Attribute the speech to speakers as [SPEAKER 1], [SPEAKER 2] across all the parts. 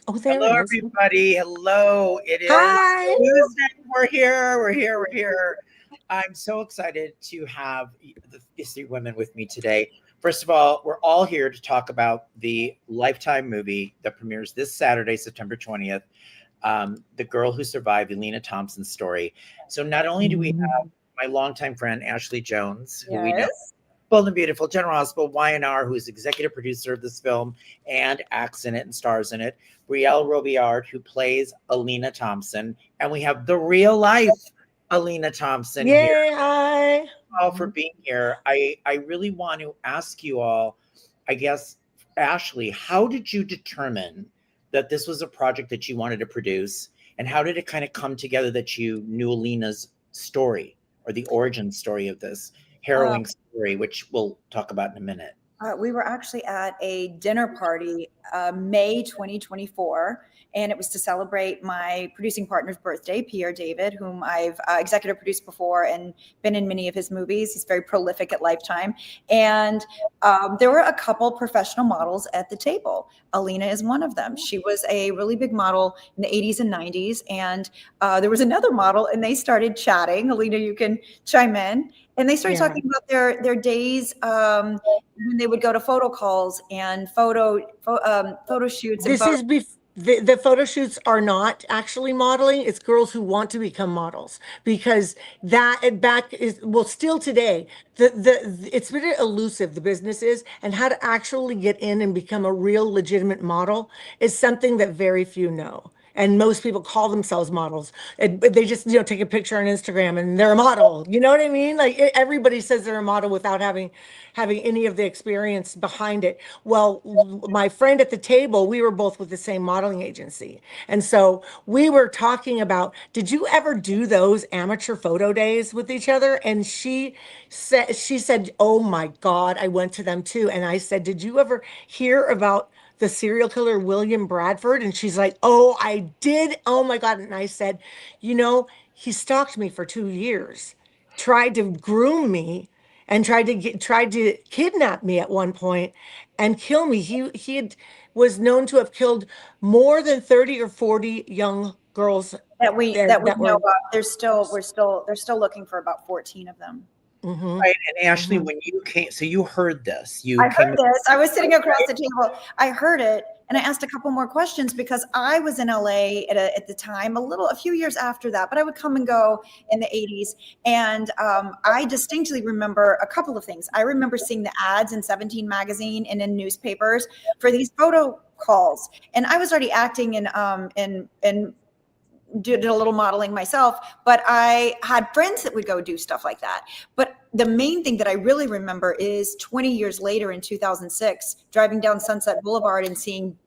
[SPEAKER 1] Oh, there
[SPEAKER 2] Hello,
[SPEAKER 1] it is.
[SPEAKER 2] everybody. Hello. It is
[SPEAKER 1] Hi.
[SPEAKER 2] Tuesday. We're here. We're here. We're here. I'm so excited to have these three women with me today. First of all, we're all here to talk about the Lifetime movie that premieres this Saturday, September 20th. The Girl Who Survived, Alina Thompson Story. So not only do we have my longtime friend, Ashley Jones, who we know,
[SPEAKER 3] Yes.
[SPEAKER 2] Bold and Beautiful, General Hospital, YNR, who is executive producer of this film and acts in it and stars in it. Brielle Robillard, who plays Alina Thompson. And we have the real life Alina Thompson here.
[SPEAKER 1] Yay, hi.
[SPEAKER 2] Thank you all for being here. I really want to ask you all, I guess, Ashley, how did you determine that this was a project that you wanted to produce? And how did it kind of come together that you knew Alina's story or the origin story of this harrowing story, which we'll talk about in a minute?
[SPEAKER 3] We were actually at a dinner party, May 2024, and it was to celebrate my producing partner's birthday, Pierre David, whom I've executive produced before and been in many of his movies. He's very prolific at Lifetime. And there were a couple professional models at the table. Alina is one of them. She was a really big model in the 80s and 90s. And there was another model, and they started chatting. Alina, you can chime in. And they started talking about their days when they would go to photo calls and photo shoots.
[SPEAKER 1] This is the photo shoots are not actually modeling. It's girls who want to become models, because still today, it's very elusive, the business is, and how to actually get in and become a real legitimate model is something that very few know. And most people call themselves models. They just, take a picture on Instagram and they're a model. You know what I mean? Like everybody says they're a model without having any of the experience behind it. Well, my friend at the table, we were both with the same modeling agency. And so we were talking about, did you ever do those amateur photo days with each other? And she said, oh my God, I went to them too. And I said, did you ever hear about the serial killer William Bradford? And she's like, oh, I did. Oh my God. And I said, he stalked me for 2 years, tried to groom me, and tried to kidnap me at one point and kill me. Was known to have killed more than 30 or 40 young girls
[SPEAKER 3] that we
[SPEAKER 1] that
[SPEAKER 3] know about. They're still looking for about 14 of them.
[SPEAKER 1] Mm-hmm.
[SPEAKER 2] Right. And Ashley, when you came, so you heard this.
[SPEAKER 3] I heard this. I was sitting across the table. I heard it, and I asked a couple more questions because I was in LA at the time, a few years after that, but I would come and go in the 80s. And I distinctly remember a couple of things. I remember seeing the ads in 17 magazine and in newspapers for these photo calls. And I was already acting in did a little modeling myself, but I had friends that would go do stuff like that. But the main thing that I really remember is 20 years later in 2006, driving down Sunset Boulevard and seeing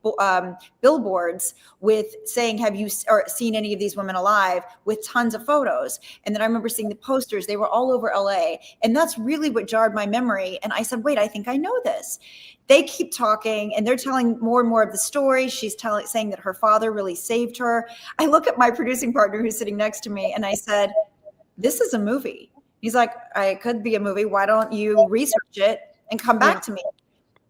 [SPEAKER 3] billboards with saying, have you seen any of these women alive, with tons of photos. And then I remember seeing the posters. They were all over LA. And that's really what jarred my memory. And I said, wait, I think I know this. They keep talking and they're telling more and more of the story. She's saying that her father really saved her. I look at my producing partner who's sitting next to me and I said, this is a movie. He's like, I could be a movie. Why don't you research it and come back to me?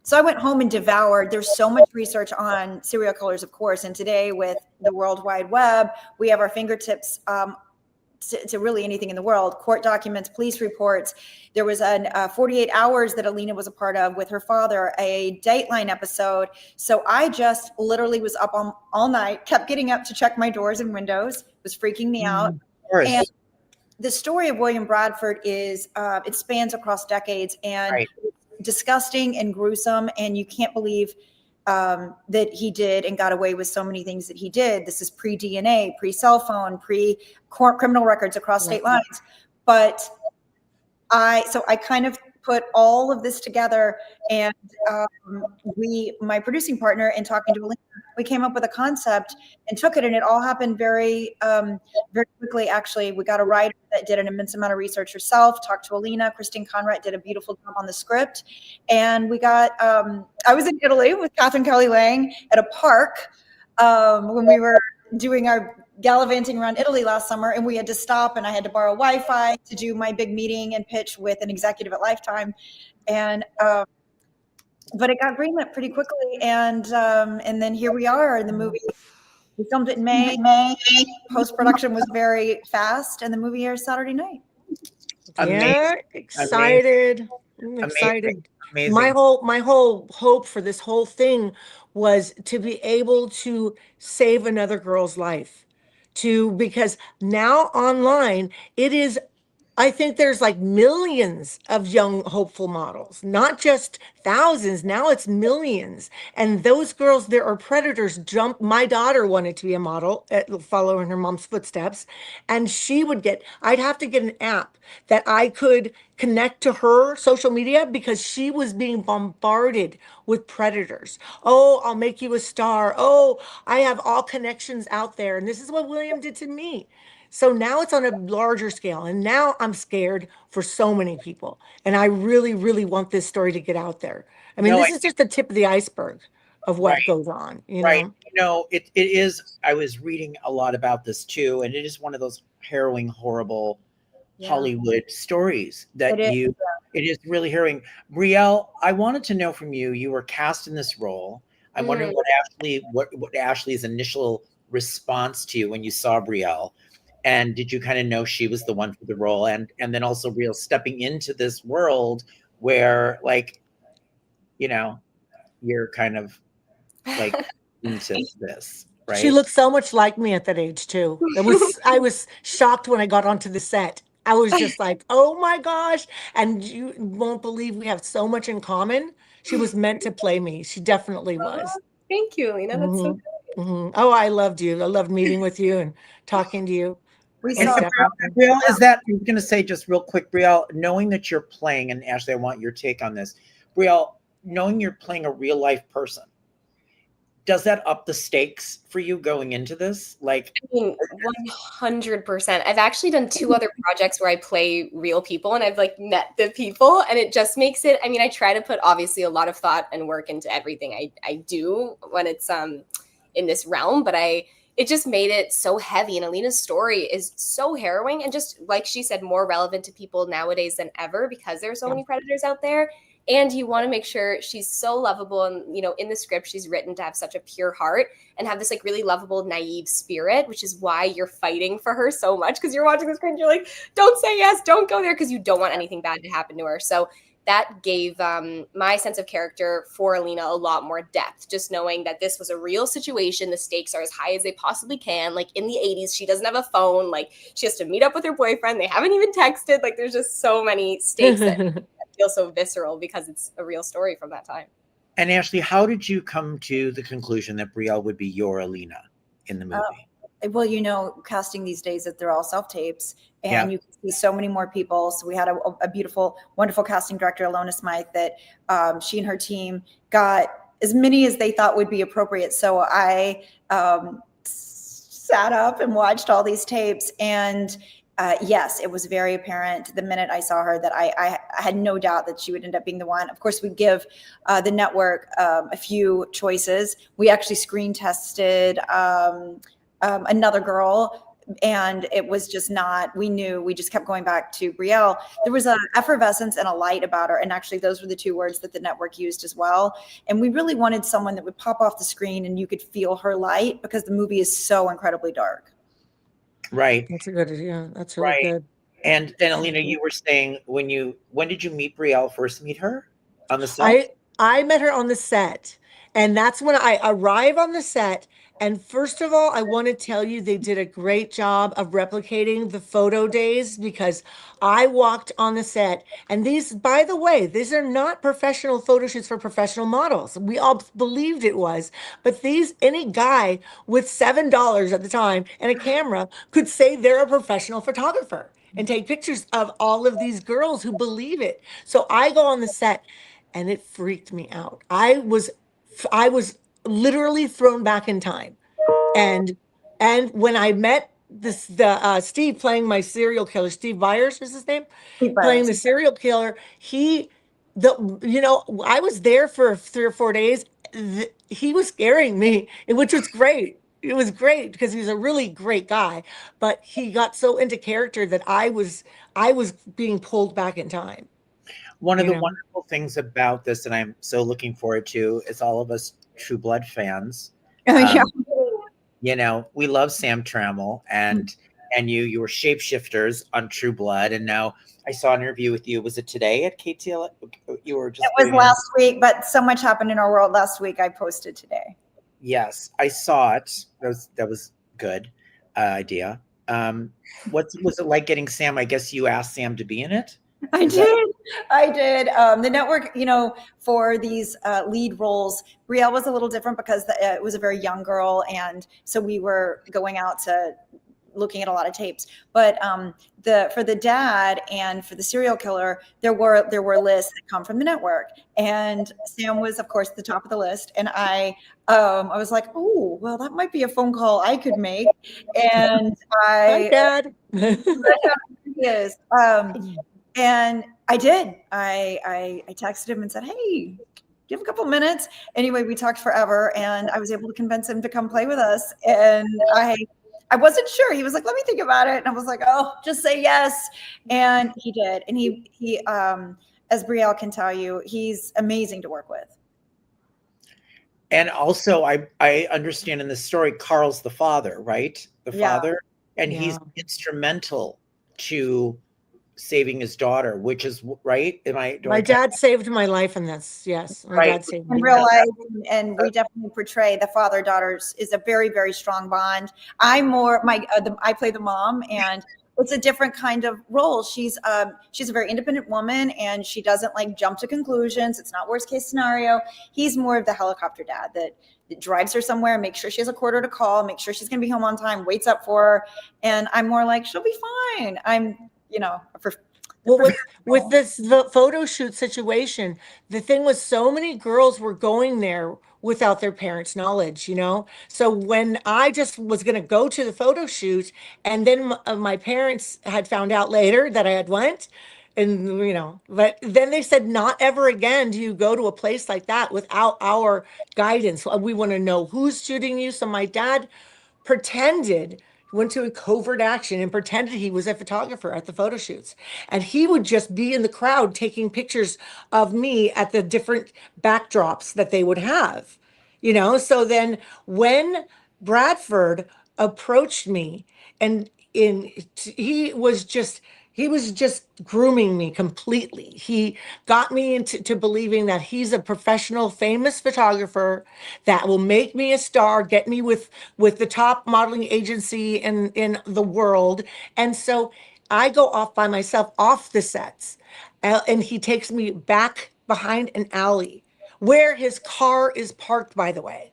[SPEAKER 3] So I went home and devoured. There's so much research on serial killers, of course. And today with the World Wide Web, we have our fingertips to really anything in the world, court documents, police reports. There was 48 Hours that Alina was a part of with her father, a Dateline episode. So I just literally was up all night, kept getting up to check my doors and windows, was freaking me out. And the story of William Bradford is, it spans across decades and disgusting and gruesome. And you can't believe that he did and got away with so many things that he did. This is pre-DNA, pre-cell phone, pre-criminal records across state lines. But I kind of put all of this together, and my producing partner, and talking to Alina, we came up with a concept and took it, and it all happened very, very quickly. Actually, we got a writer that did an immense amount of research herself, talked to Alina. Christine Conrad did a beautiful job on the script, and we got. I was in Italy with Catherine Kelly Lang at a park when we were doing our gallivanting around Italy last summer, and we had to stop, and I had to borrow Wi-Fi to do my big meeting and pitch with an executive at Lifetime. And but it got greenlit pretty quickly, and then here we are. The movie, we filmed it in May. Post-production was very fast, and the movie airs Saturday night.
[SPEAKER 1] Yeah, excited. I'm excited.
[SPEAKER 2] Amazing.
[SPEAKER 1] My whole hope for this whole thing was to be able to save another girl's life. Because now online it is, I think there's like millions of young hopeful models, not just thousands. Now it's millions. And those girls, there are predators jump. My daughter wanted to be a model, follow in her mom's footsteps. And I'd have to get an app that I could connect to her social media because she was being bombarded with predators. Oh, I'll make you a star. Oh, I have all connections out there. And this is what William did to me. So now it's on a larger scale. And now I'm scared for so many people. And I really, really want this story to get out there. I mean, this is just the tip of the iceberg of what goes on, you know?
[SPEAKER 2] It is. I was reading a lot about this too. And it is one of those harrowing, horrible Hollywood stories that it is really harrowing. Brielle, I wanted to know from you, you were cast in this role. I'm wondering what Ashley's initial response to you when you saw Brielle. And did you kind of know she was the one for the role? And then also Brielle stepping into this world where, like, you know, you're kind of like into this, right?
[SPEAKER 1] She looked so much like me at that age too. I was shocked when I got onto the set. I was just like, oh my gosh. And you won't believe we have so much in common. She was meant to play me. She definitely was.
[SPEAKER 4] Thank you, Alina. That's so good.
[SPEAKER 1] Oh, I loved you. I loved meeting with you and talking to you.
[SPEAKER 2] Brielle, is that, I'm going to say just real quick, Brielle, knowing that you're playing, and Ashley, I want your take on this. Brielle, knowing you're playing a real life person, does that up the stakes for you going into this? Like,
[SPEAKER 4] I mean, 100%. I've actually done 2 other projects where I play real people and I've like met the people, and it just makes it, I mean, I try to put obviously a lot of thought and work into everything I do when it's in this realm, but it just made it so heavy. And Alina's story is so harrowing and just, like she said, more relevant to people nowadays than ever because there are so many predators out there. And you want to make sure she's so lovable. And, you know, in the script, she's written to have such a pure heart and have this like really lovable, naive spirit, which is why you're fighting for her so much. Because you're watching the screen and you're like, don't say yes, don't go there, because you don't want anything bad to happen to her. So that gave my sense of character for Alina a lot more depth, just knowing that this was a real situation. The stakes are as high as they possibly can. Like in the 80s, she doesn't have a phone. Like she has to meet up with her boyfriend. They haven't even texted. Like there's just so many stakes that feel so visceral because it's a real story from that time.
[SPEAKER 2] And Ashley, how did you come to the conclusion that Brielle would be your Alina in the movie?
[SPEAKER 3] Well, you know, casting these days that they're all self-tapes and you can see so many more people. So we had a beautiful, wonderful casting director, Alona Smythe, that she and her team got as many as they thought would be appropriate. So I sat up and watched all these tapes, and yes, it was very apparent the minute I saw her that I had no doubt that she would end up being the one. Of course, we give the network a few choices. We actually screen tested another girl, and it was just not, we just kept going back to Brielle. There was an effervescence and a light about her, and actually those were the 2 words that the network used as well. And we really wanted someone that would pop off the screen and you could feel her light, because the movie is so incredibly dark.
[SPEAKER 2] Right.
[SPEAKER 1] That's that's really good.
[SPEAKER 2] And Alina, you were saying when did you meet Brielle first? Meet her on the set?
[SPEAKER 1] I met her on the set, and that's when I arrive on the set. And first of all, I want to tell you, they did a great job of replicating the photo days, because I walked on the set, and these, by the way, these are not professional photo shoots for professional models. We all believed it was, but any guy with $7 at the time and a camera could say they're a professional photographer and take pictures of all of these girls who believe it. So I go on the set, and it freaked me out. I was literally thrown back in time. And when I met Steve playing my serial killer, Steve Byers is his name, playing the serial killer, I was there for 3 or 4 days. He was scaring me, which was great. It was great because he's a really great guy, but he got so into character that I was being pulled back in time.
[SPEAKER 2] One of
[SPEAKER 1] You
[SPEAKER 2] the
[SPEAKER 1] know?
[SPEAKER 2] wonderful things about this, and I'm so looking forward to, is all of us True Blood fans.
[SPEAKER 3] Yeah.
[SPEAKER 2] You know, we love Sam Trammell, and you were shapeshifters on True Blood, and now I saw an interview with you. Was it today at KTL? You were just.
[SPEAKER 3] It was last week, but so much happened in our world last week. I posted today.
[SPEAKER 2] Yes, I saw it. That was good idea. What was it like getting Sam? I guess you asked Sam to be in it.
[SPEAKER 3] I did. The network, you know, for these lead roles, Brielle was a little different because it was a very young girl, and so we were going out to looking at a lot of tapes. But for the dad and for the serial killer, there were lists that come from the network, and Sam was, of course, the top of the list. And I was like, oh, well, that might be a phone call I could make. And
[SPEAKER 1] Hi, Dad.
[SPEAKER 3] Yes. And I did. I texted him and said, hey, give a couple minutes. Anyway, we talked forever, and I was able to convince him to come play with us. And I wasn't sure. He was like, let me think about it. And I was like, oh, just say yes. And he did. And he as Brielle can tell you, he's amazing to work with.
[SPEAKER 2] And also, I understand in the story, Carl's the father, right? The father. And he's instrumental to saving his daughter, which is right. My
[SPEAKER 1] dad saved my life in this. Yes, my dad saved me.
[SPEAKER 3] In real life, and we definitely portray the father-daughters is a very, very strong bond. I'm more I play the mom, and it's a different kind of role. She's a very independent woman, and she doesn't like jump to conclusions. It's not worst case scenario. He's more of the helicopter dad that drives her somewhere, makes sure she has a quarter to call, make sure she's going to be home on time, waits up for her. And I'm more like, she'll be fine. I'm, you know,
[SPEAKER 1] well, with the photo shoot situation, the thing was so many girls were going there without their parents' knowledge, you know? So when I just was going to go to the photo shoot, and then my parents had found out later that I had went, and, you know, but then they said, not ever again do you go to a place like that without our guidance. We want to know who's shooting you. So my dad went to a covert action and pretended he was a photographer at the photo shoots. And he would just be in the crowd taking pictures of me at the different backdrops that they would have, you know? So then when Bradford approached me, and he was just grooming me completely. He got me into believing that he's a professional, famous photographer that will make me a star, get me with the top modeling agency in the world. And so I go off by myself off the sets, and he takes me back behind an alley where his car is parked, by the way.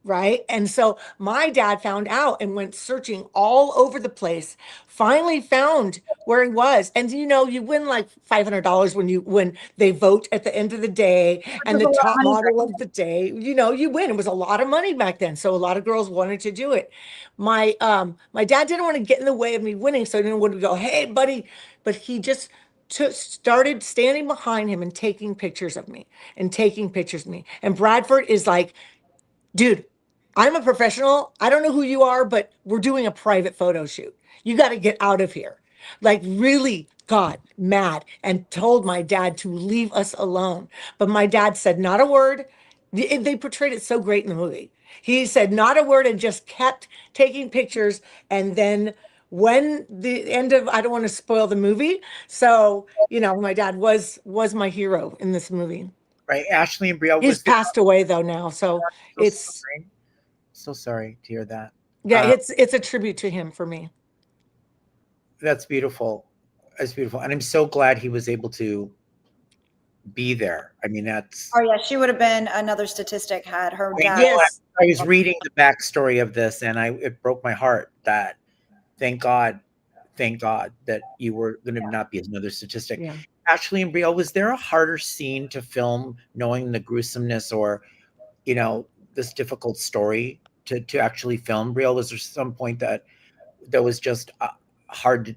[SPEAKER 1] Right. And so my dad found out and went searching all over the place, finally found where he was. And, you know, you win like $500 when they vote at the end of the day, and the top model of the day, you know, you win. It was a lot of money back then. So a lot of girls wanted to do it. My dad didn't want to get in the way of me winning. So I didn't want to go, hey, buddy. But he just started standing behind him and taking pictures of me. And Bradford is like, dude, I'm a professional. I don't know who you are, but we're doing a private photo shoot. You got to get out of here. Like, really got mad and told my dad to leave us alone. But my dad said not a word. They portrayed it so great in the movie. He said not a word and just kept taking pictures. And then when the end of, I don't want to spoil the movie. So, you know, my dad was my hero in this movie.
[SPEAKER 2] Right. Ashley and Brielle.
[SPEAKER 1] He's passed away though now. So it's
[SPEAKER 2] so sorry to hear that.
[SPEAKER 1] Yeah, it's a tribute to him for me.
[SPEAKER 2] That's beautiful. That's beautiful. And I'm so glad he was able to be there. I mean, that's...
[SPEAKER 3] Oh, yeah, she would have been another statistic had her dad...
[SPEAKER 1] Yes.
[SPEAKER 2] I was reading the backstory of this, and it broke my heart that, thank God that you were going to not be another statistic.
[SPEAKER 1] Yeah.
[SPEAKER 2] Ashley and Brielle, was there a harder scene to film knowing the gruesomeness or, you know, this difficult story to actually film? Brielle, was there some point that was just hard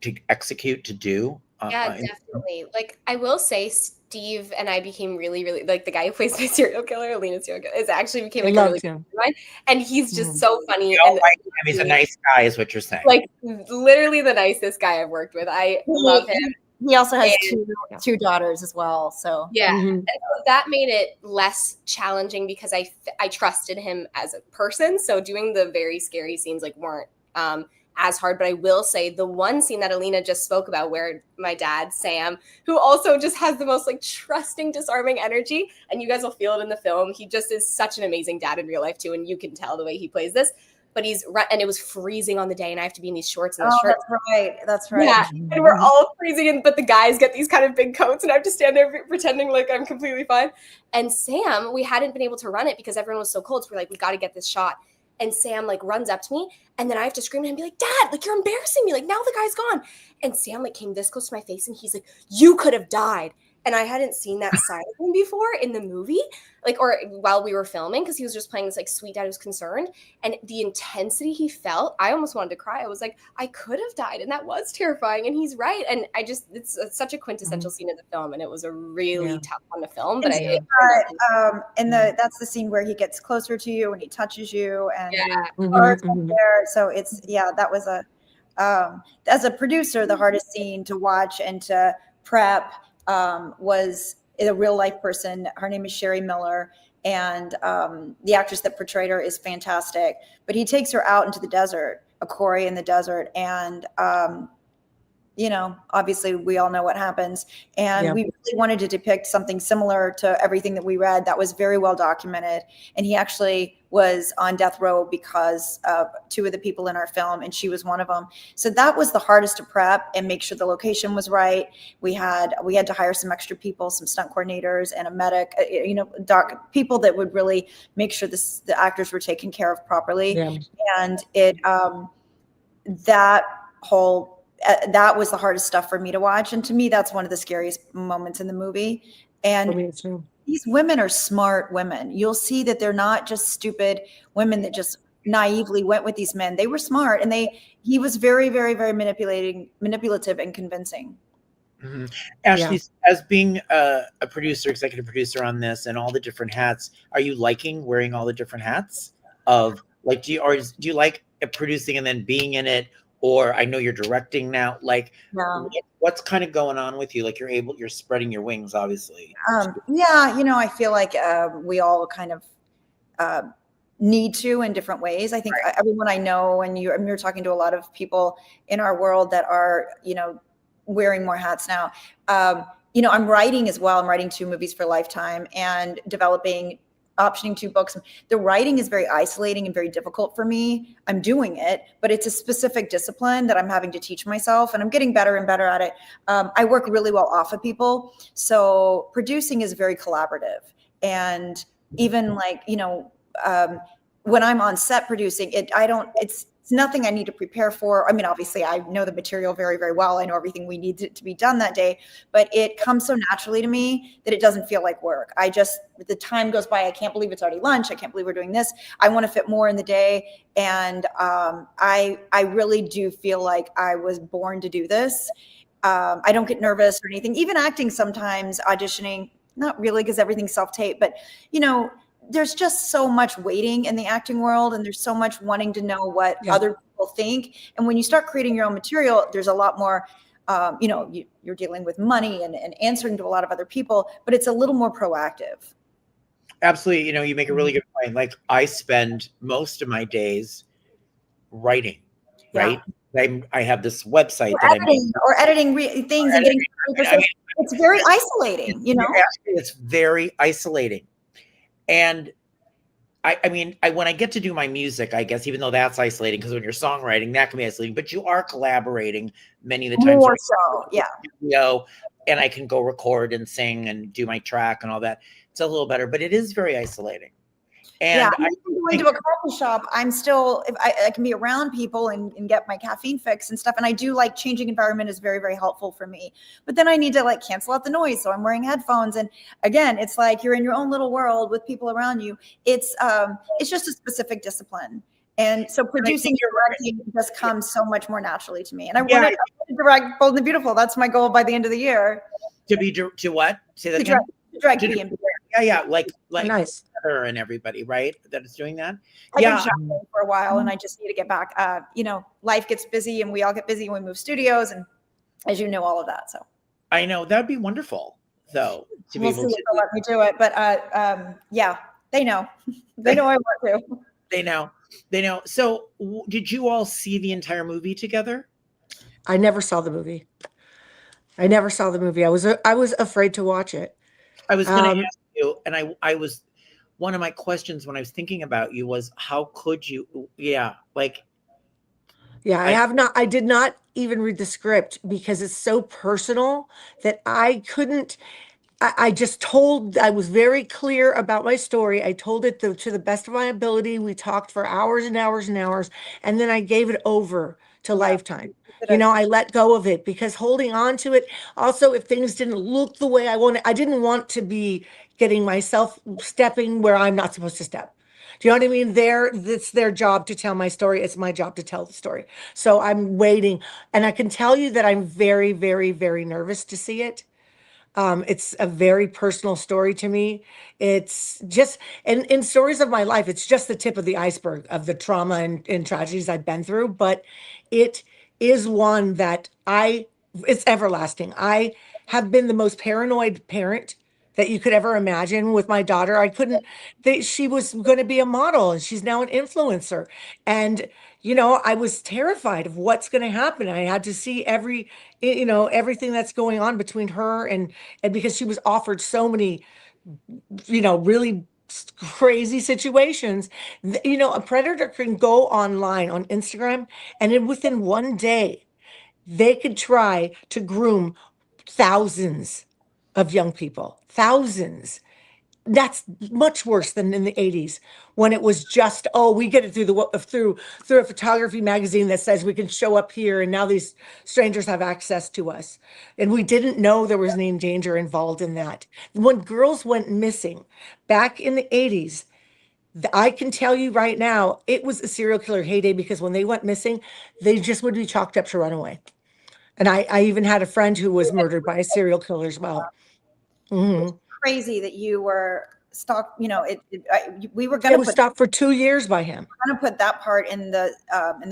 [SPEAKER 2] to execute, to do?
[SPEAKER 4] Yeah, definitely. Like, I will say, Steve and I became really, really, like, the guy who plays my serial killer, Alina serial killer, became like a really good friend. And he's just so funny.
[SPEAKER 2] You don't like him. He's a nice guy, is what you're saying.
[SPEAKER 4] Like, literally the nicest guy I've worked with. I love him.
[SPEAKER 3] He also has
[SPEAKER 4] And-
[SPEAKER 3] two daughters as well. So
[SPEAKER 4] Yeah.
[SPEAKER 1] Mhm.
[SPEAKER 4] And so that made it less challenging because I trusted him as a person. So doing the very scary scenes like weren't as hard. But I will say the one scene that Alina just spoke about where my dad, Sam, who also just has the most like trusting, disarming energy, and you guys will feel it in the film. He just is such an amazing dad in real life too. And you can tell the way he plays this. But and it was freezing on the day and I have to be in these shorts and the shorts.
[SPEAKER 3] That's right.
[SPEAKER 4] Yeah, and we're all freezing, but the guys get these kind of big coats, and I have to stand there pretending like I'm completely fine. And Sam, we hadn't been able to run it because everyone was so cold, so we're like, we got to get this shot. And Sam like runs up to me, and then I have to scream at him and be like, Dad, like you're embarrassing me. Like now the guy's gone. And Sam like came this close to my face, and he's like, you could have died. And I hadn't seen that side of him before in the movie, like, or while we were filming, because he was just playing this like sweet dad who's concerned. And the intensity he felt, I almost wanted to cry. I was like, I could have died, and that was terrifying. And he's right. And it's such a quintessential scene of the film, and it was a really tough one to film. But
[SPEAKER 3] that's the scene where he gets closer to you and he touches you, and
[SPEAKER 1] Mhm.
[SPEAKER 3] there. So that was as a producer, the hardest scene to watch and to prep was a real life person. Her name is Sherry Miller, and the actress that portrayed her is fantastic. But he takes her out into the desert, a quarry in the desert, and obviously we all know what happens. And we really wanted to depict something similar to everything that we read that was very well documented. And he actually was on death row because of two of the people in our film, and she was one of them. So that was the hardest to prep and make sure the location was right. We had to hire some extra people, some stunt coordinators and a medic, people that would really make sure the actors were taken care of properly. And that was the hardest stuff for me to watch. And to me, that's one of the scariest moments in the movie. And these women are smart women. You'll see that they're not just stupid women that just naively went with these men. They were smart, and he was very, very, very manipulative and convincing.
[SPEAKER 2] Mm-hmm. Ashley, as being a producer, executive producer on this, and all the different hats, are you liking wearing all the different hats? Of like, do you like producing and then being in it? Or I know you're directing now. Like, what's kind of going on with you? Like, you're spreading your wings, obviously.
[SPEAKER 3] I feel like we all kind of need to in different ways. I think everyone I know, and you're talking to a lot of people in our world that are, wearing more hats now. I'm writing as well. I'm writing 2 movies for Lifetime and optioning 2 books. The writing is very isolating and very difficult for me. I'm doing it, but it's a specific discipline that I'm having to teach myself, and I'm getting better and better at it. I work really well off of people. So producing is very collaborative. And even like, when I'm on set producing it, it's nothing I need to prepare for. I mean, obviously I know the material very, very well. I know everything we need to be done that day, but it comes so naturally to me that it doesn't feel like work. The time goes by. I can't believe it's already lunch. I can't believe we're doing this. I want to fit more in the day. And I really do feel like I was born to do this. I don't get nervous or anything, even acting sometimes, auditioning, not really, because everything's self-tape, but there's just so much waiting in the acting world, and there's so much wanting to know what other people think. And when you start creating your own material, there's a lot more, you're dealing with money and answering to a lot of other people, but it's a little more proactive.
[SPEAKER 2] Absolutely. You make a really good point. Like, I spend most of my days writing, right? I have this website
[SPEAKER 3] editing things and getting it's very isolating,
[SPEAKER 2] It's very isolating. And I mean, when I get to do my music, I guess, even though that's isolating, because when you're songwriting, that can be isolating, but you are collaborating many of the times.
[SPEAKER 3] More so,
[SPEAKER 2] and I can go record and sing and do my track and all that. It's a little better, but it is very isolating. And
[SPEAKER 3] I go into a coffee shop. I'm still, if I can be around people and get my caffeine fix and stuff. And I do like changing environment is very, very helpful for me. But then I need to like cancel out the noise. So I'm wearing headphones. And again, it's like you're in your own little world with people around you. It's just a specific discipline. And so producing your directing just comes so much more naturally to me. And I want to direct Bold and the Beautiful. That's my goal by the end of the year.
[SPEAKER 2] To what? Say that again?
[SPEAKER 3] Direct B&B.
[SPEAKER 2] Like
[SPEAKER 1] nice.
[SPEAKER 2] Heather and everybody, right? That is doing that.
[SPEAKER 3] I've been shopping for a while, and I just need to get back. Life gets busy, and we all get busy when we move studios, and as you know, all of that. So
[SPEAKER 2] I know that'd be wonderful, though, to be
[SPEAKER 3] We'll
[SPEAKER 2] able
[SPEAKER 3] see
[SPEAKER 2] to.
[SPEAKER 3] if they'll let me do it. But yeah, they know. They know I want to.
[SPEAKER 2] They know. They know. So, did you all see the entire movie together?
[SPEAKER 1] I never saw the movie. I never saw the movie. I was afraid to watch it.
[SPEAKER 2] I was going to
[SPEAKER 1] Um,
[SPEAKER 2] ask you, and I was one of my questions when I was thinking about you was how could you? Yeah, like
[SPEAKER 1] Yeah,
[SPEAKER 2] I
[SPEAKER 1] I did not even read the script because it's so personal that I couldn't. I just told, I was very clear about my story. I told it to the best of my ability. We talked for hours and hours and hours, and then I gave it over to
[SPEAKER 3] Yeah.
[SPEAKER 1] Lifetime. I let go of it because holding on to it, also, if things didn't look the way I wanted, I didn't want to be getting myself stepping where I'm not supposed to step. Do you know what I mean? It's their job to tell my story. It's my job to tell the story. So I'm waiting. And I can tell you that I'm very, very, very nervous to see it. It's a very personal story to me. It's just, and in stories of my life, it's just the tip of the iceberg of the trauma and tragedies I've been through. But it is one that it's everlasting. I have been the most paranoid parent that you could ever imagine with my daughter. I couldn't, she was going to be a model and she's now an influencer. And, I was terrified of what's going to happen. I had to see everything that's going on between her and because she was offered so many, really crazy situations. A predator can go online on Instagram and within one day, they could try to groom thousands of young people, thousands. That's much worse than in the 80s when it was just, oh, we get it through a photography magazine that says we can show up here and now these strangers have access to us. And we didn't know there was any danger involved in that. When girls went missing back in the 80s, I can tell you right now, it was a serial killer heyday because when they went missing, they just would be chalked up to run away. And I even had a friend who was murdered by a serial killer as well. Mhm.
[SPEAKER 3] Crazy that you were stalked. We were
[SPEAKER 1] It
[SPEAKER 3] going
[SPEAKER 1] was stopped for 2 years by him.
[SPEAKER 3] to put that part in the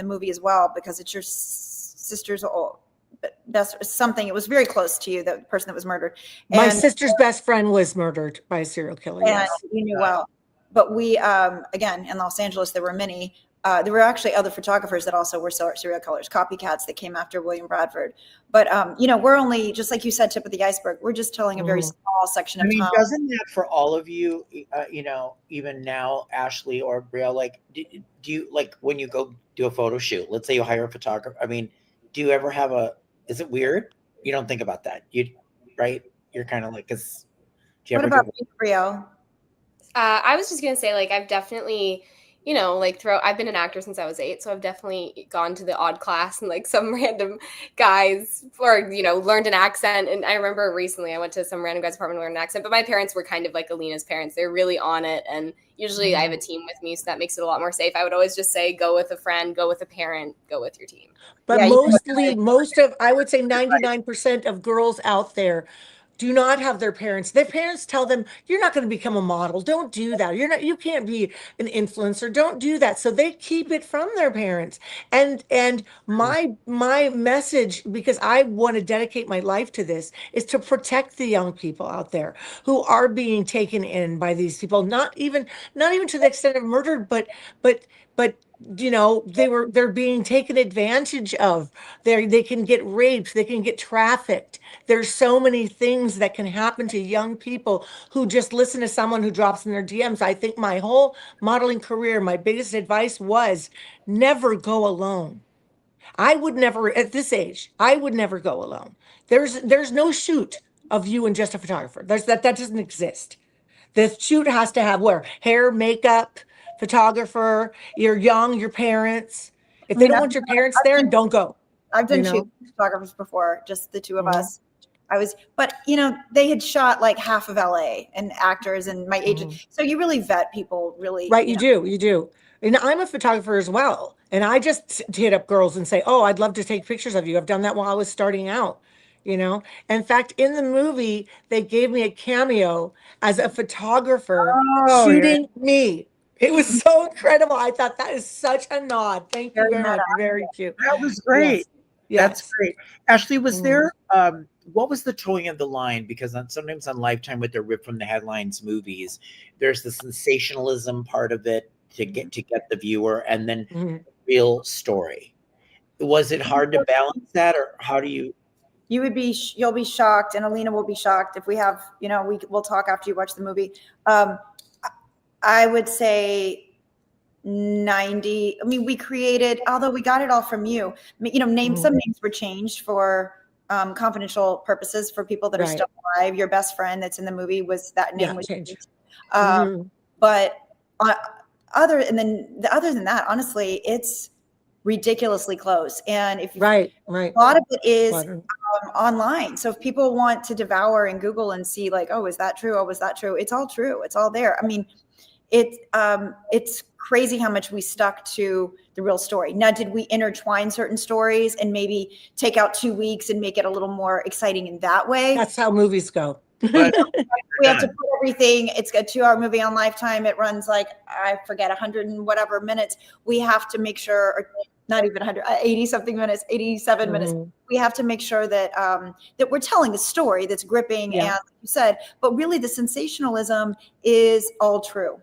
[SPEAKER 3] movie as well because it's your sister's old. But that's something. It was very close to you, the person that was murdered.
[SPEAKER 1] My
[SPEAKER 3] And
[SPEAKER 1] sister's best friend was murdered by a serial killer.
[SPEAKER 3] and
[SPEAKER 1] Yes.
[SPEAKER 3] you knew well. But we, again, in Los Angeles, there were many. There were actually other photographers that also were serial killers, copycats that came after William Bradford. But, we're only, just like you said, tip of the iceberg. We're just telling a very small section
[SPEAKER 2] I
[SPEAKER 3] of
[SPEAKER 2] mean,
[SPEAKER 3] time.
[SPEAKER 2] doesn't that for all of you, even now, Ashley or Brielle, like, do you like when you go do a photo shoot? Let's say you hire a photographer. I mean, do you ever have is it weird? You don't think about that, right? You're kind of like, do you
[SPEAKER 3] What
[SPEAKER 2] ever
[SPEAKER 3] about
[SPEAKER 2] do?
[SPEAKER 3] you, Brielle?
[SPEAKER 4] I was just gonna say, like, I've definitely, I've been an actor since I was 8, so I've definitely gone to the odd class and like some random guys, or learned an accent. And I remember recently I went to some random guy's apartment and learned an accent. But my parents were kind of like Alina's parents; they're really on it. And usually I have a team with me, so that makes it a lot more safe. I would always just say, go with a friend, go with a parent, go with your team.
[SPEAKER 1] But
[SPEAKER 3] Yeah,
[SPEAKER 1] I would say 99% of girls out there do not have their parents. Their parents tell them, you're not going to become a model. Don't do that. You can't be an influencer. Don't do that. So they keep it from their parents. And my message, because I want to dedicate my life to this, is to protect the young people out there who are being taken in by these people, not even to the extent of murder, but they're being taken advantage of. They can get raped, they can get trafficked. There's so many things that can happen to young people who just listen to someone who drops in their DMs. I think my whole modeling career, my biggest advice was never go alone. I would never, at this age, I would never go alone. There's no shoot of you and just a photographer. That doesn't exist. The shoot has to have hair, makeup, photographer, you're young, your parents. If they don't want your parents there, don't go.
[SPEAKER 3] I've done
[SPEAKER 1] you know?
[SPEAKER 3] shoot photographers before, just the two of
[SPEAKER 1] Mhm.
[SPEAKER 3] us. But they had shot like half of LA and actors and my agent. So you really vet people really.
[SPEAKER 1] Right, you do. And I'm a photographer as well. And I just hit up girls and say, oh, I'd love to take pictures of you. I've done that while I was starting out. In fact, in the movie, they gave me a cameo as a photographer shooting me. It was so incredible. I thought that is such a nod. Thank you very much. Very cute.
[SPEAKER 2] That was great. That's
[SPEAKER 1] Yes.
[SPEAKER 2] great. Ashley, was
[SPEAKER 1] Mhm.
[SPEAKER 2] there what was the towing of the line? Because sometimes on Lifetime with their rip from the headlines movies, there's the sensationalism part of it to get the viewer, and then
[SPEAKER 1] Mhm.
[SPEAKER 2] real story. Was it hard to balance that, or how do you?
[SPEAKER 3] You'll be shocked, and Alina will be shocked if we have, we'll talk after you watch the movie. I would say 90. I mean, we created, although we got it all from you, some names were changed for confidential purposes for people that are still alive. Your best friend that's in the movie that name was changed. But other than that, honestly, it's ridiculously close. And if a lot of it is online. So if people want to devour and Google and see like, oh, is that true? Oh, was that true? It's all true. It's all there. I mean, it's crazy how much we stuck to the real story. Now, did we intertwine certain stories and maybe take out 2 weeks and make it a little more exciting in that way?
[SPEAKER 1] That's how movies go.
[SPEAKER 2] But
[SPEAKER 3] we have to put everything. It's a 2-hour movie on Lifetime. It runs like, I forget, 100 and whatever minutes. We have to make sure, or not even 100, 80 something minutes, 87 minutes. We have to make sure that that we're telling a story that's gripping, and like you said, but really the sensationalism is all true.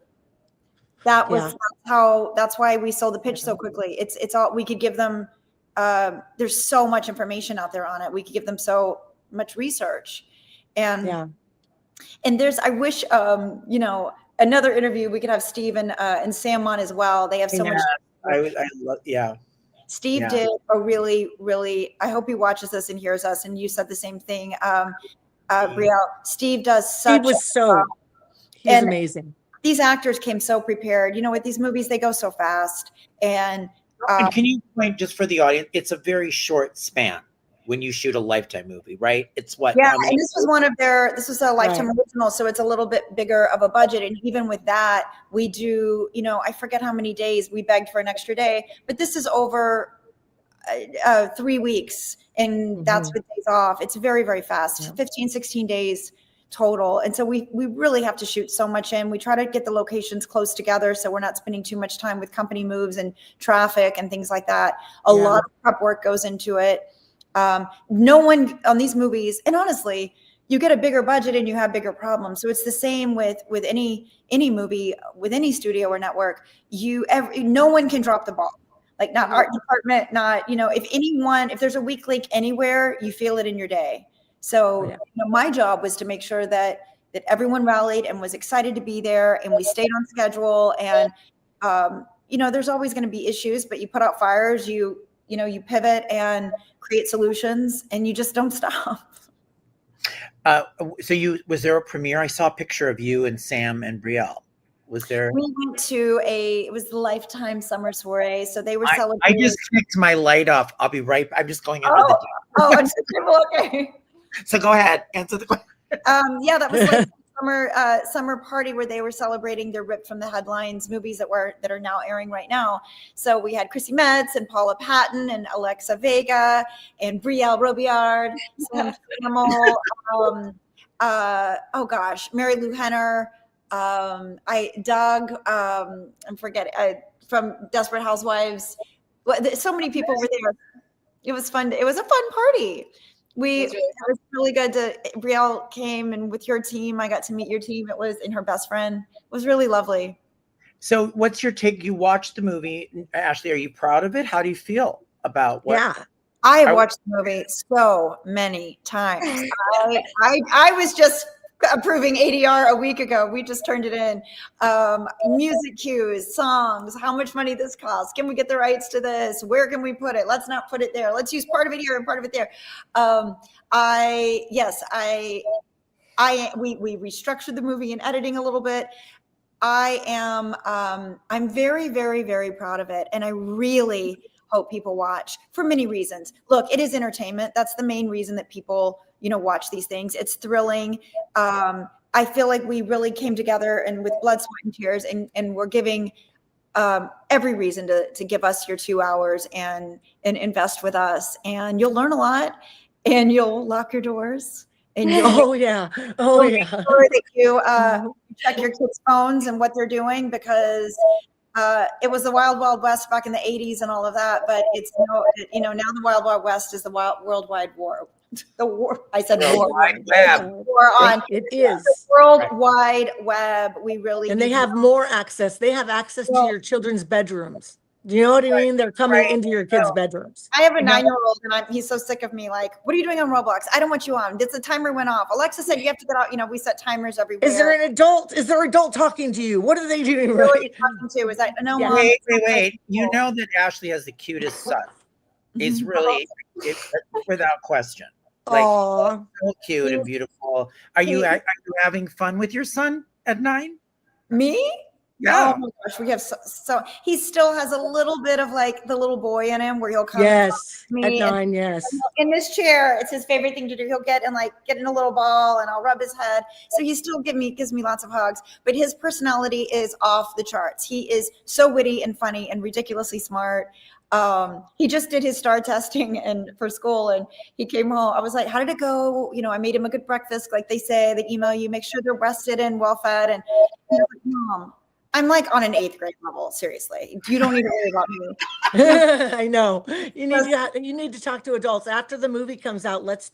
[SPEAKER 3] That's why we sold the pitch so quickly. It's all, we could give them, there's so much information out there on it. We could give them so much research. And there's, I wish, another interview, we could have Steve and Sam on as well. They have so much.
[SPEAKER 2] I love,
[SPEAKER 3] Steve did a really, really, I hope he watches this and hears us. And you said the same thing. Brielle, Steve does such.
[SPEAKER 1] He's amazing.
[SPEAKER 3] These actors came so prepared. With these movies, they go so fast. And
[SPEAKER 2] can you explain, just for the audience, it's a very short span when you shoot a Lifetime movie, right? It's what?
[SPEAKER 3] Yeah, and this was a Lifetime original, so it's a little bit bigger of a budget. And even with that, we do, I forget how many days we begged for an extra day, but this is over 3 weeks, and that's with days off. It's very, very fast, 15, 16 days total. And so we really have to shoot so much in. We try to get the locations close together so we're not spending too much time with company moves and traffic and things like that. A lot of prep work goes into it. No one on these movies, and honestly, you get a bigger budget and you have bigger problems. So it's the same with any movie, with any studio or network. No one can drop the ball. Like not art department, not, if there's a weak link anywhere, you feel it in your day. So my job was to make sure that everyone rallied and was excited to be there, and we stayed on schedule. And there's always going to be issues, but you put out fires, you pivot and create solutions, and you just don't stop.
[SPEAKER 2] Was there a premiere? I saw a picture of you and Sam and Brielle. Was there?
[SPEAKER 3] We went to it was the Lifetime Summer Soiree. So they were celebrating.
[SPEAKER 2] I just kicked my light off. I'll be right. I'm just going under the door.
[SPEAKER 3] Oh, okay.
[SPEAKER 2] So go ahead. Answer the question.
[SPEAKER 3] That was like summer party where they were celebrating their Ripped from the Headlines movies that are now airing right now. So we had Chrissy Metz and Paula Patton and Alexa Vega and Brielle Robillard, Sam Trammell, Mary Lou Henner, Doug, I'm forgetting, from Desperate Housewives. So many people were there. It was fun. It was a fun party. It was really good Brielle came, and with your team, I got to meet your team. It was, and her best friend. It was really lovely.
[SPEAKER 2] So what's your take? You watched the movie. Ashley, are you proud of it? How do you feel about what?
[SPEAKER 3] Yeah. I have watched the movie so many times. I was just approving ADR a week ago. We just turned it in. Music cues, songs, how much money this costs. Can we get the rights to this? Where can we put it? Let's not put it there. Let's use part of it here and part of it there. We restructured the movie and editing a little bit. I'm very, very, very proud of it. And I really hope people watch for many reasons. Look, it is entertainment. That's the main reason that people watch these things. It's thrilling. I feel like we really came together and with blood, sweat, and tears, and we're giving every reason to give us your 2 hours and invest with us. And you'll learn a lot, and you'll lock your doors. And you'll make sure that you check your kids' phones and what they're doing, because It was the Wild Wild West back in the 80s and all of that, but it's now the Wild Wild West is the World Wide War. The war. I said
[SPEAKER 2] World
[SPEAKER 3] war.
[SPEAKER 2] Wide Web.
[SPEAKER 3] War on
[SPEAKER 1] It is.
[SPEAKER 3] the World Wide Web. We really
[SPEAKER 1] And they
[SPEAKER 3] need
[SPEAKER 1] have more access. They have access to your children's bedrooms. Do you know what I mean? They're coming into your kids' bedrooms.
[SPEAKER 3] I have a 9-year-old and he's so sick of me. Like, what are you doing on Roblox? I don't want you on. The timer went off. Alexa said you have to get out. We set timers everywhere.
[SPEAKER 1] Is there an adult? Is there an adult talking to you? What are they doing? Right?
[SPEAKER 3] Talking to? Is that no?
[SPEAKER 1] Yeah.
[SPEAKER 3] Mom,
[SPEAKER 2] Wait. You know that Ashley has the cutest son. He's really, without question. Like,
[SPEAKER 1] Aw.
[SPEAKER 2] so cute and beautiful. Are you having fun with your son at 9?
[SPEAKER 3] Me?
[SPEAKER 2] Yeah.
[SPEAKER 3] Oh my gosh, we have so he still has a little bit of like the little boy in him where he'll come.
[SPEAKER 1] Yes.
[SPEAKER 3] Me
[SPEAKER 1] At
[SPEAKER 3] and
[SPEAKER 1] 9, yes.
[SPEAKER 3] in this chair, it's his favorite thing to do. He'll get in a little ball and I'll rub his head. So he still gives me lots of hugs, but his personality is off the charts. He is so witty and funny and ridiculously smart. He just did his STAR testing for school and he came home. I was like, how did it go? I made him a good breakfast. Like they say, they email you, make sure they're rested and well fed. And he was like, Mom, I'm like on an 8th grade level. Seriously. You don't need to worry about me.
[SPEAKER 1] I know. You need to talk to adults. After the movie comes out, let's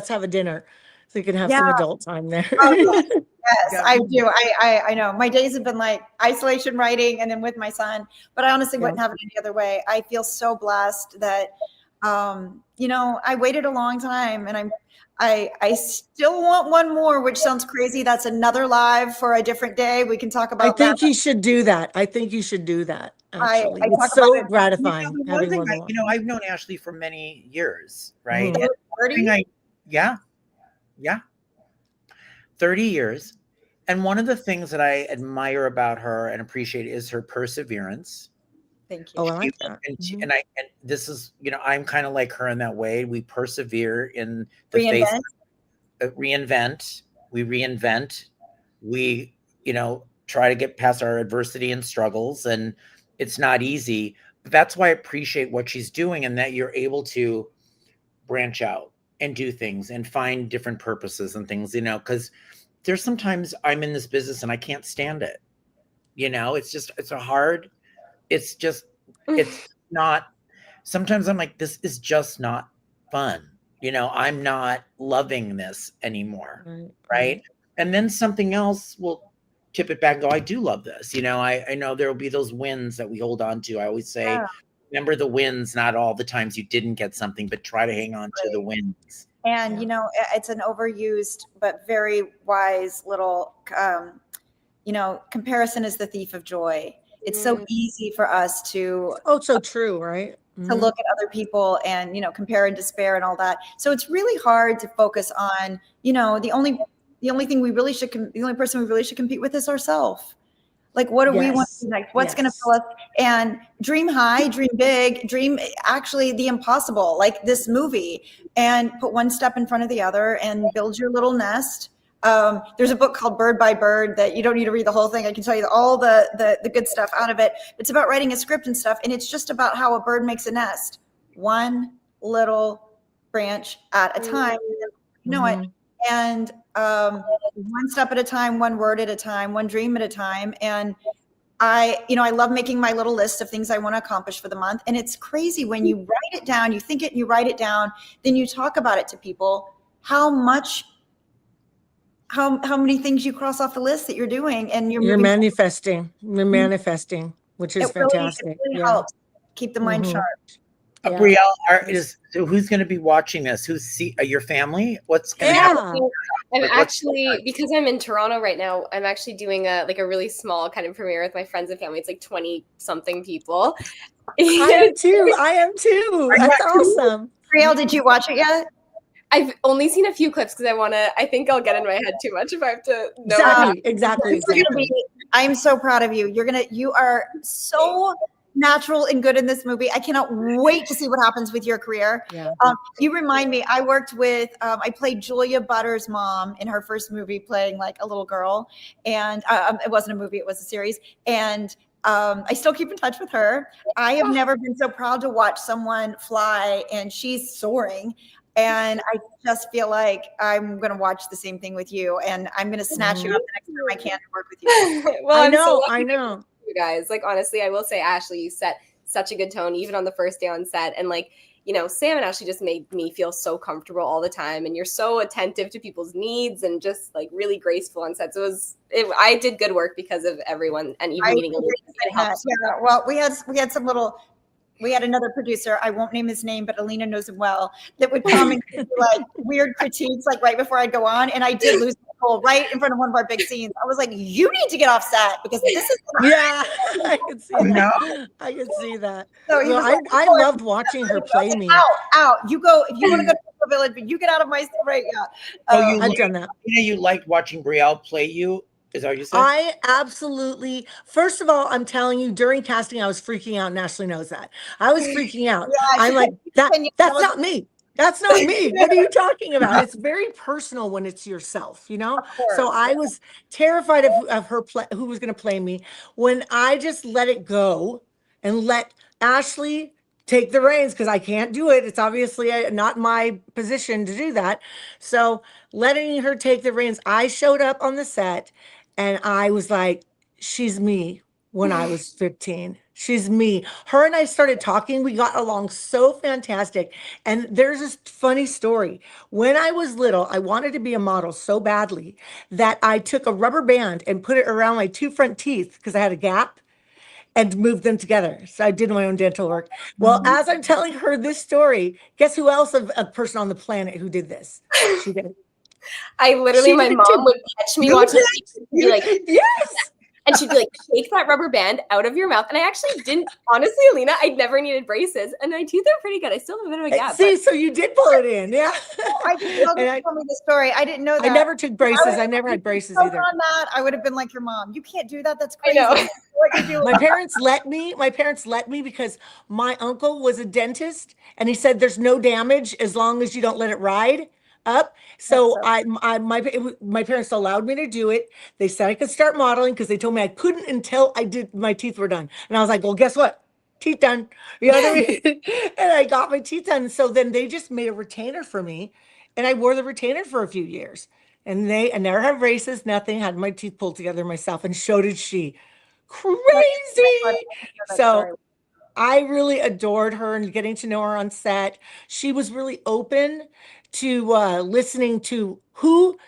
[SPEAKER 1] have a dinner. So you can have some adult time there.
[SPEAKER 3] Oh, yes, I do. I know. My days have been like isolation writing and then with my son, but I honestly wouldn't have it any other way. I feel so blessed that, I waited a long time and I still want one more, which sounds crazy. That's another live for a different day. We can talk about that.
[SPEAKER 1] I think you should do that. Actually, it's so gratifying.
[SPEAKER 2] One thing I've known Ashley for many years, right?
[SPEAKER 3] Mm-hmm. 30?
[SPEAKER 2] Yeah. 30 years. And one of the things that I admire about her and appreciate is her perseverance.
[SPEAKER 3] Thank you.
[SPEAKER 1] Oh, I like that.
[SPEAKER 2] And this is, I'm kind of like her in that way. We persevere in the
[SPEAKER 3] Reinvent.
[SPEAKER 2] face of reinvent. We reinvent. We, try to get past our adversity and struggles. And it's not easy. But that's why I appreciate what she's doing and that you're able to branch out and do things and find different purposes and things, because there's sometimes I'm in this business and I can't stand it. It's not, sometimes I'm like, this is just not fun. I'm not loving this anymore. Right. And then something else will tip it back and go, I do love this. I know there will be those wins that we hold on to. I always say, remember the wins, not all the times you didn't get something, but try to hang on to the wins.
[SPEAKER 3] And, it's an overused, but very wise little, comparison is the thief of joy. It's so easy for us to.
[SPEAKER 1] Oh, so true, right?
[SPEAKER 3] To look at other people and, compare and despair and all that. So it's really hard to focus on, the only person we really should compete with is ourselves. Like, what do we want to do next? What's going to fill us? And dream high, dream big, dream actually the impossible, like this movie, and put one step in front of the other and build your little nest. There's a book called Bird by Bird that you don't need to read the whole thing. I can tell you all the good stuff out of it. It's about writing a script and stuff. And it's just about how a bird makes a nest, one little branch at a time. It. And one step at a time, one word at a time, one dream at a time. And I love making my little list of things I want to accomplish for the month. And it's crazy when you write it down, you think it and you write it down, then you talk about it to people, how many things you cross off the list that you're doing and you're
[SPEAKER 1] manifesting. You're manifesting, which is fantastic.
[SPEAKER 3] It really helps keep the mind sharp.
[SPEAKER 2] Brielle, who's going to be watching this? Who's your family? What's going to happen?
[SPEAKER 4] I'm actually, because I'm in Toronto right now, I'm actually doing a really small kind of premiere with my friends and family. It's like 20 something people.
[SPEAKER 1] I am too. That's awesome.
[SPEAKER 3] Brielle, did you watch it yet?
[SPEAKER 4] I've only seen a few clips because I think I'll get in my head too much if I have to know.
[SPEAKER 1] Exactly.
[SPEAKER 3] I'm so proud of you. You are so natural and good in this movie. I cannot wait to see what happens with your career.
[SPEAKER 1] Yeah.
[SPEAKER 3] You remind me, I worked with, I played Julia Butter's mom in her first movie playing like a little girl. And it wasn't a movie, it was a series. And I still keep in touch with her. I have never been so proud to watch someone fly and she's soaring. And I just feel like I'm going to watch the same thing with you. And I'm going to snatch you up the next time I can to work with you.
[SPEAKER 4] Well,
[SPEAKER 1] I know.
[SPEAKER 4] guys. Like, honestly, I will say, Ashley, you set such a good tone, even on the first day on set. And like, you know, Sam and Ashley just made me feel so comfortable all the time. And you're so attentive to people's needs and just like really graceful on set. So I did good work because of everyone, and even meeting Alina.
[SPEAKER 3] Yeah, well, we had we had another producer, I won't name his name, but Alina knows him well, that would come and do like weird critiques like right before I'd go on. And I did lose control right in front of one of our big scenes. I was like, you need to get off set because this is
[SPEAKER 1] Yeah, I can see that.
[SPEAKER 2] No.
[SPEAKER 1] I can see that.
[SPEAKER 3] So he
[SPEAKER 1] Well,
[SPEAKER 3] was like,
[SPEAKER 1] I loved watching her play me.
[SPEAKER 3] out. You go if you want to go to the village, but you get out of my right. Yeah.
[SPEAKER 2] Oh,
[SPEAKER 1] I've done that.
[SPEAKER 2] You liked watching Brielle play you? Is that what you said?
[SPEAKER 1] I absolutely, first of all, I'm telling you, during casting, I was freaking out, and Ashley knows that. I was freaking out.
[SPEAKER 3] Yeah,
[SPEAKER 1] I'm like, that's not me. That's not me. What are you talking about? It's very personal when it's yourself, you know? So I was terrified of her who was going to play me. When I just let it go and let Ashley take the reins, because I can't do it. It's obviously not my position to do that. So letting her take the reins, I showed up on the set and I was like, she's me when I was 15. She's me. Her and I started talking. We got along so fantastic. And there's this funny story. When I was little, I wanted to be a model so badly that I took a rubber band and put it around my two front teeth because I had a gap and moved them together. So I did my own dental work. Well, as I'm telling her this story, guess who else a person on the planet who did this? She did.
[SPEAKER 4] I literally, my mom would catch me watching and be like,
[SPEAKER 1] yes.
[SPEAKER 4] And she'd be like, take that rubber band out of your mouth. And I actually didn't, honestly, Alina, I never needed braces. And my teeth are pretty good. I still have a bit of a gap.
[SPEAKER 1] See, so you did pull it in. Yeah.
[SPEAKER 3] I didn't know that. Tell me the story. I didn't know that.
[SPEAKER 1] I never took braces. I never had braces either.
[SPEAKER 3] On that, I would have been like your mom. You can't do that. That's crazy.
[SPEAKER 4] I know.
[SPEAKER 3] What you do?
[SPEAKER 1] My parents let me because my uncle was a dentist and he said there's no damage as long as you don't let it ride up. So my parents allowed me to do it. They said I could start modeling because they told me I couldn't until my teeth were done. And I was like, well, guess what? Teeth done. You know what I mean? And I got my teeth done. So then they just made a retainer for me and I wore the retainer for a few years. And I never had braces, nothing, had my teeth pulled together myself. And so did she. Crazy. So I really adored her and getting to know her on set. She was really open to listening to who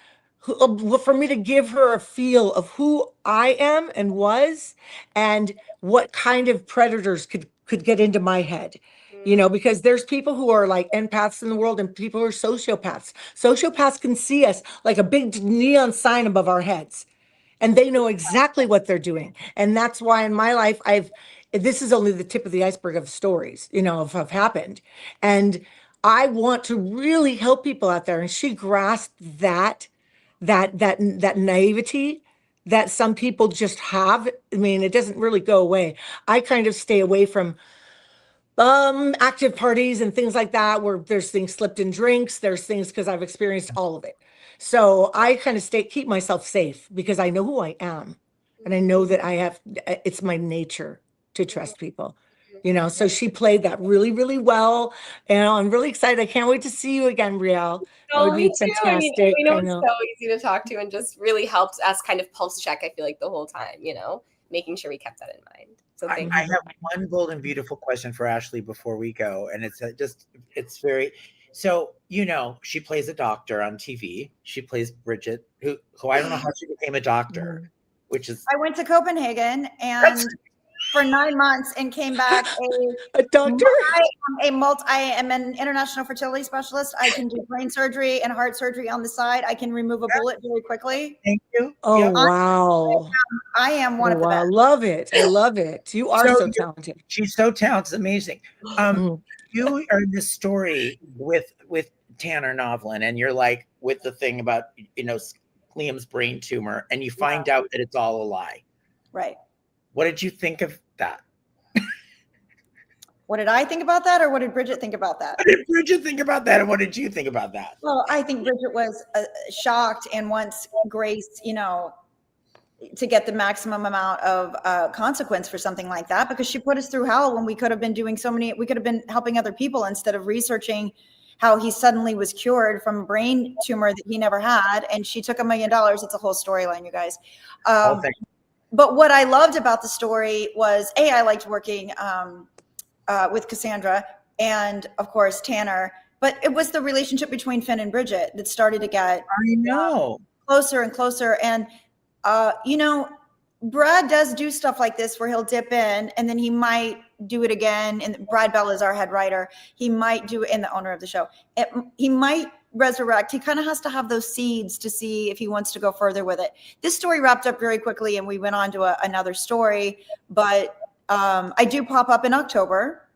[SPEAKER 1] for me to give her a feel of who I am and was, and what kind of predators could get into my head. You know, because there's people who are like empaths in the world and people who are sociopaths. Sociopaths can see us like a big neon sign above our heads. And they know exactly what they're doing. And that's why in my life, this is only the tip of the iceberg of stories, you know, have happened. And I want to really help people out there. And she grasped that naivety that some people just have. I mean, it doesn't really go away. I kind of stay away from active parties and things like that, where there's things slipped in drinks, there's things, because I've experienced all of it. So I kind of keep myself safe because I know who I am. And I know that it's my nature to trust people, you know? So she played that really, really well. And I'm really excited. I can't wait to see you again, Brielle. That would be fantastic.
[SPEAKER 4] I mean, we know it's so easy to talk to and just really helped us kind of pulse check, I feel like, the whole time, you know, making sure we kept that in mind. So
[SPEAKER 2] I have one bold and beautiful question for Ashley before we go. And it's very, so, you know, she plays a doctor on TV. She plays Bridget, who I don't know how she became a doctor, which is.
[SPEAKER 3] I went to Copenhagen and for 9 months and came back
[SPEAKER 1] a doctor.
[SPEAKER 3] I am an international fertility specialist. I can do brain surgery and heart surgery on the side. I can remove a bullet very quickly.
[SPEAKER 2] Thank you.
[SPEAKER 1] Oh, yeah. Wow.
[SPEAKER 3] I am one of the best.
[SPEAKER 1] I love it. I love it. You are so talented.
[SPEAKER 2] She's so talented. Amazing. You are in this story with Tanner Novlin, and you're like with the thing about, you know, Liam's brain tumor, and you find out that it's all a lie.
[SPEAKER 3] Right.
[SPEAKER 2] What did you think of that?
[SPEAKER 3] What did I think about that, or what did Bridget think about that?
[SPEAKER 2] What did Bridget think about that, and what did you think about that?
[SPEAKER 3] Well, I think Bridget was shocked and wants Grace, you know, to get the maximum amount of consequence for something like that, because she put us through hell when we could have been doing we could have been helping other people instead of researching how he suddenly was cured from a brain tumor that he never had. And she took $1 million. It's a whole storyline, you guys. but what I loved about the story was, I liked working with Cassandra and, of course, Tanner. But it was the relationship between Finn and Bridget that started to get closer and closer. And, Brad does do stuff like this where he'll dip in and then he might do it again. And Brad Bell is our head writer. He might do it, and the owner of the show. He might resurrect. He kind of has to have those seeds to see if he wants to go further with it. This story wrapped up very quickly and we went on to another story. But I do pop up in October.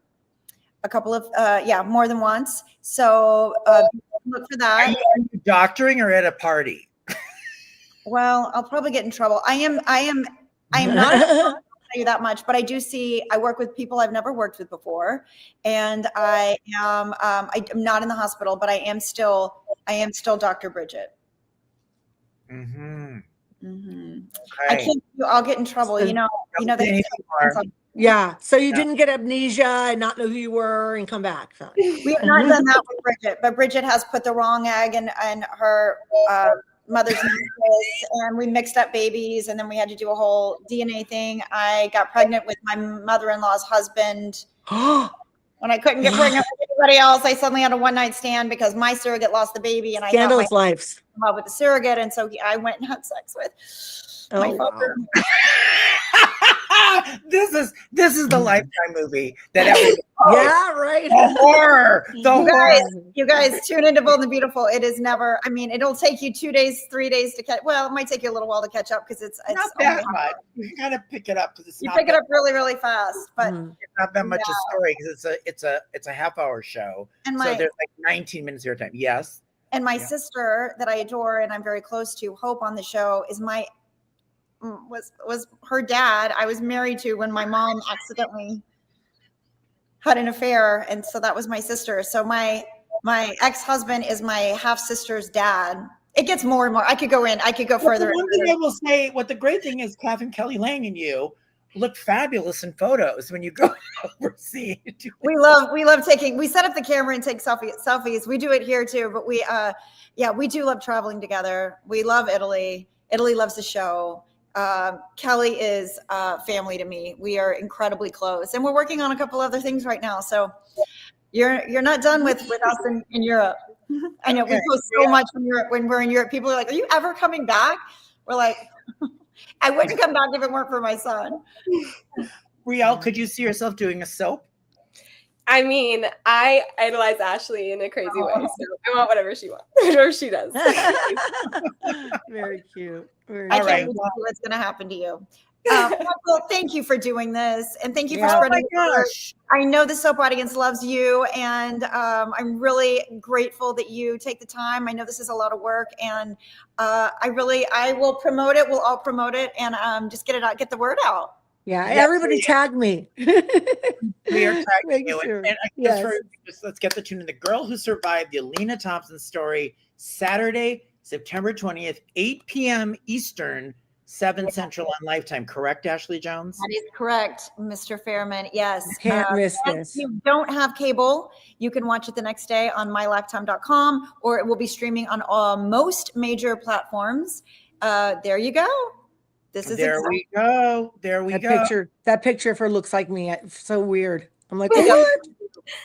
[SPEAKER 3] A couple of, more than once. So look for that.
[SPEAKER 2] Are you doctoring or at a party?
[SPEAKER 3] Well, I'll probably get in trouble. I am not tell you that much, but I work with people I've never worked with before. And I'm not in the hospital, but I am still Dr. Bridget.
[SPEAKER 2] Mm-hmm.
[SPEAKER 3] Mm-hmm.
[SPEAKER 2] Okay.
[SPEAKER 3] I can't, I'll get in trouble. They
[SPEAKER 1] Yeah. So you didn't get amnesia and not know who you were and come back. So.
[SPEAKER 3] We have not done that with Bridget, but Bridget has put the wrong egg in her mother's necklace, and we mixed up babies, and then we had to do a whole DNA thing. I got pregnant with my mother-in-law's husband. When I couldn't get pregnant with anybody else, I suddenly had a one-night stand because my surrogate lost the baby, and I
[SPEAKER 1] Scandalous lives.
[SPEAKER 3] in love with the surrogate, and so I went and had sex with my father.
[SPEAKER 2] This is the Lifetime movie that everyone.
[SPEAKER 1] Yeah, right.
[SPEAKER 2] The horror.
[SPEAKER 3] You guys tune into Bold and Beautiful. It is never. I mean, it'll take you 2 days, 3 days to catch. Well, it might take you a little while to catch up because it's
[SPEAKER 2] not that much. You gotta pick it up because
[SPEAKER 3] you pick it up really, really fast. But
[SPEAKER 2] it's not that much a story because it's a half-hour show. And so there's like 19 minutes of your time. Yes.
[SPEAKER 3] And my sister that I adore and I'm very close to, Hope on the show, is was her dad I was married to when my mom accidentally had an affair, and so that was my sister. So my ex-husband is my half-sister's dad. It gets more and more. I could go further.
[SPEAKER 2] One thing I will say, what the great thing is, Catherine Kelly Lang and you look fabulous in photos when you go overseas.
[SPEAKER 3] We love taking. We set up the camera and take selfies. We do it here too, but we do love traveling together. We love Italy. Italy loves the show. Kelly is family to me. We are incredibly close, and we're working on a couple other things right now. So you're not done with us in Europe. I know we post so much when we're in Europe. People are like, "Are you ever coming back?" We're like, "I wouldn't come back if it weren't for my son."
[SPEAKER 2] Brielle, could you see yourself doing a soap?
[SPEAKER 4] I mean, I idolize Ashley in a crazy way, so I want whatever she wants, whatever she does.
[SPEAKER 1] Very cute.
[SPEAKER 3] I can't wait to see what's going to happen to you. Michael, thank you for doing this, and thank you for spreading the word. I know the soap audience loves you, and I'm really grateful that you take the time. I know this is a lot of work, and I will promote it. We'll all promote it, and just get it out, get the word out.
[SPEAKER 1] Yeah, everybody tag me.
[SPEAKER 2] We are tagging you. Sure. And let's get the tune in. The Girl Who Survived, the Alina Thompson Story, Saturday, September 20th, 8 p.m. Eastern, 7 Central on Lifetime. Correct, Ashley Jones?
[SPEAKER 3] That is correct, Mr. Fairman. Yes.
[SPEAKER 1] Can't miss this.
[SPEAKER 3] If you don't have cable, you can watch it the next day on mylifetime.com, or it will be streaming on most major platforms. There you go.
[SPEAKER 2] There we go.
[SPEAKER 1] That picture of her looks like me. So weird. I'm like, what?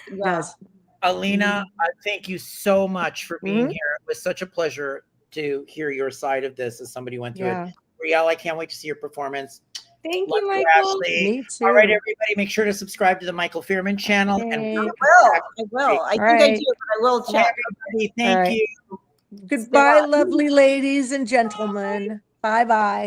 [SPEAKER 1] Yes.
[SPEAKER 2] Alina, thank you so much for being here. It was such a pleasure to hear your side of this as somebody went through it. Brielle, I can't wait to see your performance.
[SPEAKER 4] Thank you, Michael.
[SPEAKER 1] Me too.
[SPEAKER 2] All right, everybody, make sure to subscribe to the Michael Fairman channel.
[SPEAKER 3] Okay. And I will. I think I do, but I will check.
[SPEAKER 2] Thank you.
[SPEAKER 1] Goodbye, lovely ladies and gentlemen. Bye-bye.